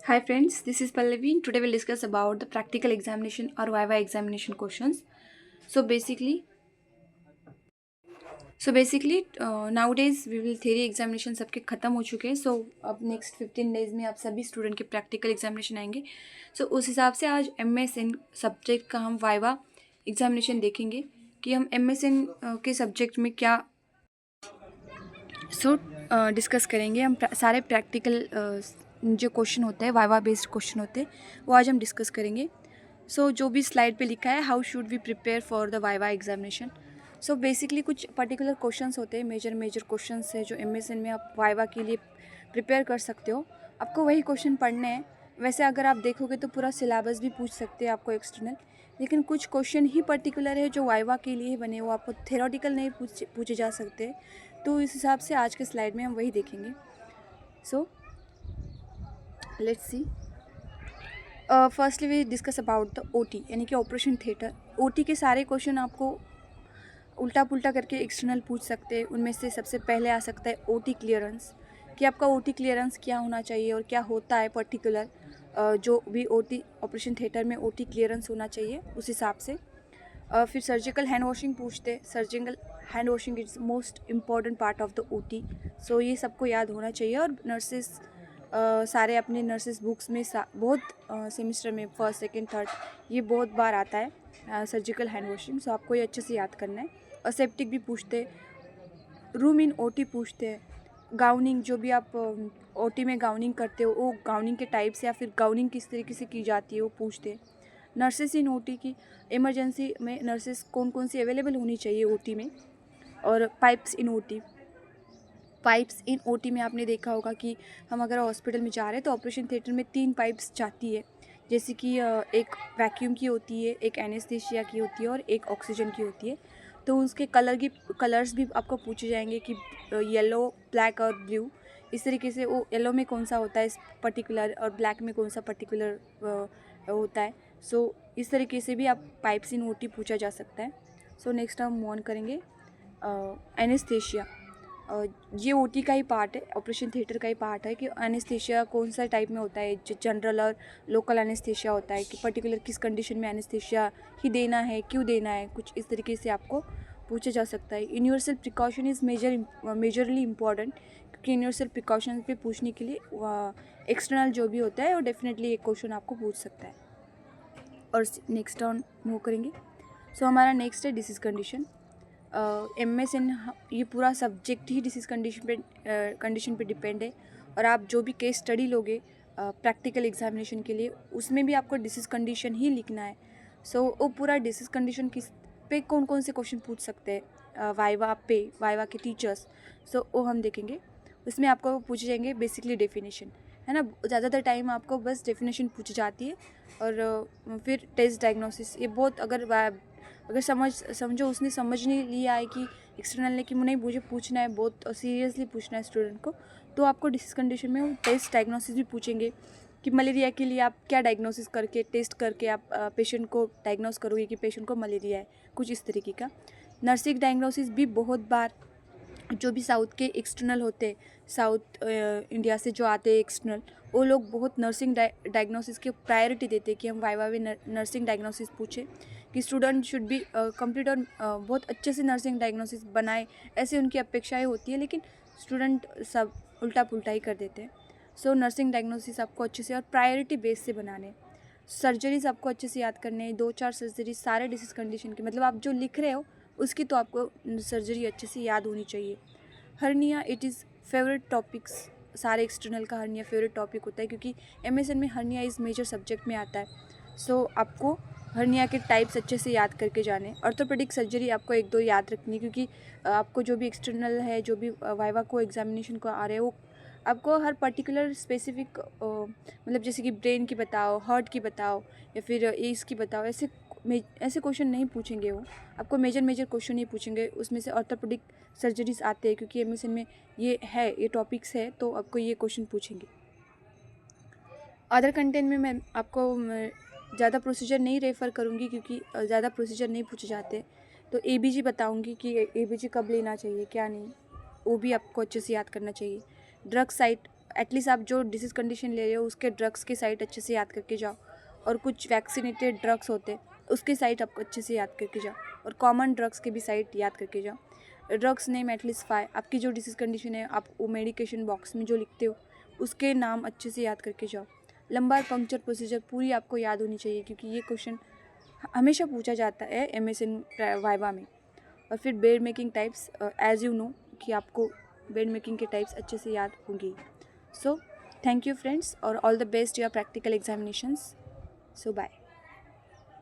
Hi friends, this is Pallavi. Today we'll discuss about the practical examination or Viva examination questions. So basically, nowadays we will theory examination सबके ख़त्म हो चुके हैं. So अब next 15 days में आप सभी स्टूडेंट के practical examination आएंगे. So उस हिसाब से आज MSN सब्जेक्ट का हम Viva examination देखेंगे कि हम MSN के सब्जेक्ट में क्या डिस्कस करेंगे. हम सारे प्रैक्टिकल जो क्वेश्चन होते हैं वाइवा बेस्ड क्वेश्चन होते हैं वो आज हम डिस्कस करेंगे. जो भी स्लाइड पे लिखा है, how should we prepare for the viva examination. Basically कुछ पर्टिकुलर क्वेश्चंस होते हैं, मेजर मेजर क्वेश्चंस है जो एमएसएन में आप वाइवा के लिए प्रिपेयर कर सकते हो. आपको वही क्वेश्चन पढ़ने हैं. वैसे अगर आप देखोगे तो पूरा सिलेबस भी पूछ सकते हैं आपको एक्सटर्नल, लेकिन कुछ क्वेश्चन ही पर्टिकुलर है जो वाइवा के लिए ही बने, वो आपको थेरोटिकल नहीं पूछे जा सकते. तो इस हिसाब से आज के स्लाइड में हम वही देखेंगे. So let's see. Firstly we discuss about the OT यानी कि ऑपरेशन थिएटर. ओटी के सारे क्वेश्चन आपको उल्टा पुल्टा करके एक्सटर्नल पूछ सकते हैं. उनमें से सबसे पहले आ सकता है ओटी क्लियरेंस, कि आपका ओटी क्लियरेंस क्या होना चाहिए और क्या होता है पर्टिकुलर. जो भी ओटी ऑपरेशन थिएटर में ओटी क्लियरेंस होना चाहिए उस हिसाब से. फिर सर्जिकल हैंड वॉशिंग पूछते हैं. Surgical hand washing is most important part of the OT. ये सबको याद होना चाहिए. और नर्सेस सारे अपने नर्सेस बुक्स में बहुत सेमिस्टर में फर्स्ट सेकंड थर्ड ये बहुत बार आता है सर्जिकल हैंड वॉशिंग. आपको ये अच्छे से याद करना है. और सेप्टिक भी पूछते हैं. रूम इन ओटी पूछते हैं. गाउनिंग, जो भी आप ओटी में गाउनिंग करते हो वो गाउनिंग के टाइप्स या फिर गाउनिंग किस तरीके से की जाती है वो पूछते हैं. नर्सेस इन ओटी की इमरजेंसी में नर्सेस कौन कौन सी अवेलेबल होनी चाहिए ओटी में. और पाइप्स इन ओटी. पाइप्स इन ओटी में आपने देखा होगा कि हम अगर हॉस्पिटल में जा रहे हैं तो ऑपरेशन थिएटर में 3 पाइप्स जाती है. जैसे कि एक वैक्यूम की होती है, एक एनेस्थीसिया की होती है और एक ऑक्सीजन की होती है. तो उसके कलर्स भी आपको पूछे जाएंगे कि येलो, ब्लैक और ब्लू. इस तरीके से वो येलो में कौन सा होता है इस पर्टिकुलर और ब्लैक में कौन सा पर्टिकुलर होता है. इस तरीके से भी आप पाइप्स इन ओटी पूछा जा सकता है. नेक्स्ट हम मूव ऑन करेंगे. एनेस्थीसिया. ये ओटी का ही पार्ट है, ऑपरेशन थिएटर का ही पार्ट है कि एनेस्थीसिया कौन सा टाइप में होता है. जनरल और लोकल एनेस्थीसिया होता है कि पर्टिकुलर किस कंडीशन में एनेस्थीसिया ही देना है, क्यों देना है, कुछ इस तरीके से आपको पूछा जा सकता है. Universal precaution is majorly important, क्योंकि यूनिवर्सल प्रिकॉशन पे पूछने के लिए एक्सटर्नल जो भी होता है वो डेफिनेटली एक क्वेश्चन आपको पूछ सकता है. और नेक्स्ट ऑन मूव करेंगे. हमारा नेक्स्ट है डिसीज़ कंडीशन. एमएसएन ये पूरा सब्जेक्ट ही डिसीज़ कंडीशन पे डिपेंड है. और आप जो भी केस स्टडी लोगे प्रैक्टिकल एग्जामिनेशन के लिए उसमें भी आपको डिसीज़ कंडीशन ही लिखना है. वो पूरा डिसीज़ कंडीशन किस पे कौन कौन से क्वेश्चन पूछ सकते हैं वाइवा के टीचर्स. वो हम देखेंगे. उसमें आपको पूछे जाएंगे बेसिकली डेफिनेशन, है ना. ज़्यादातर टाइम आपको बस डेफिनेशन पूछी जाती है. और फिर टेस्ट डायग्नोसिस. ये बहुत अगर समझो उसने समझ नहीं लिया है कि एक्सटर्नल ने कि नहीं मुझे पूछना है, बहुत सीरियसली पूछना है स्टूडेंट को, तो आपको डिसीज कंडीशन में वो टेस्ट डायग्नोसिस भी पूछेंगे कि मलेरिया के लिए आप क्या डायग्नोसिस करके टेस्ट करके आप पेशेंट को डायग्नोस करोगे कि पेशेंट को मलेरिया है, कुछ इस तरीके का. नर्सिंग डायग्नोसिस भी बहुत बार जो भी साउथ के एक्सटर्नल होते, साउथ इंडिया से जो आते हैं एक्सटर्नल, वो लोग बहुत नर्सिंग डायग्नोसिस के प्रायोरिटी देते हैं कि हम वाइवा में नर्सिंग डायग्नोसिस पूछें, कि स्टूडेंट शुड बी कंप्लीट और बहुत अच्छे से नर्सिंग डायग्नोसिस बनाए, ऐसे उनकी अपेक्षाएं होती है. लेकिन स्टूडेंट सब उल्टा पुल्टा ही कर देते हैं. नर्सिंग डायग्नोसिस आपको अच्छे से और प्रायोरिटी बेस से बनाने. सर्जरीज आपको अच्छे से याद करने हैं, 2-4 सर्जरी सारे डिसीज कंडीशन के, मतलब आप जो लिख रहे हो उसकी तो आपको सर्जरी अच्छे से याद होनी चाहिए. Hernia it is favourite topics. सारे एक्सटर्नल का हर्निया फेवरेट टॉपिक होता है क्योंकि एमएसएन में हर्निया इज़ मेजर सब्जेक्ट में आता है. आपको हर्निया के टाइप्स अच्छे से याद करके जाने. ऑर्थोपेडिक सर्जरी आपको 1-2 याद रखनी है, क्योंकि आपको जो भी एक्सटर्नल है, जो भी वाइवा को एग्जामिनेशन को आ रहे हैं, वो आपको हर पर्टिकुलर स्पेसिफिक मतलब जैसे कि ब्रेन की बताओ, हार्ट की बताओ या फिर एज की बताओ, ऐसे क्वेश्चन नहीं पूछेंगे. वो आपको मेजर क्वेश्चन ही पूछेंगे. उसमें से ऑर्थोपेडिक सर्जरीज आते हैं क्योंकि एमएसएन में ये टॉपिक्स है, तो आपको ये क्वेश्चन पूछेंगे. अदर कंटेंट में मैं आपको ज़्यादा प्रोसीजर नहीं रेफ़र करूँगी क्योंकि ज़्यादा प्रोसीजर नहीं पूछे जाते. एबीजी बताऊँगी कि एबीजी कब लेना चाहिए क्या नहीं, वो भी आपको अच्छे से याद करना चाहिए. ड्रग साइट एटलीस्ट आप जो डिसीज़ कंडीशन ले रहे हो उसके ड्रग्स के साइट अच्छे से याद करके जाओ, और कुछ वैक्सीनेटेड ड्रग्स होते उसके साइट आपको अच्छे से याद करके जाओ, और कॉमन ड्रग्स के भी साइट याद करके जाओ। ड्रग्स नेम एटलीस्ट 5, आपकी जो डिसीज़ कंडीशन है आप वो मेडिकेशन बॉक्स में जो लिखते हो उसके नाम अच्छे से याद करके जाओ। लंबार पंक्चर प्रोसीजर पूरी आपको याद होनी चाहिए, क्योंकि ये क्वेश्चन हमेशा पूछा जाता है MSN वाइवा में। और फिर bed making types, as you know कि आपको बेड मेकिंग के टाइप्स अच्छे से याद होंगे। सो थैंक यू फ्रेंड्स, और all the best your practical examinations. So bye.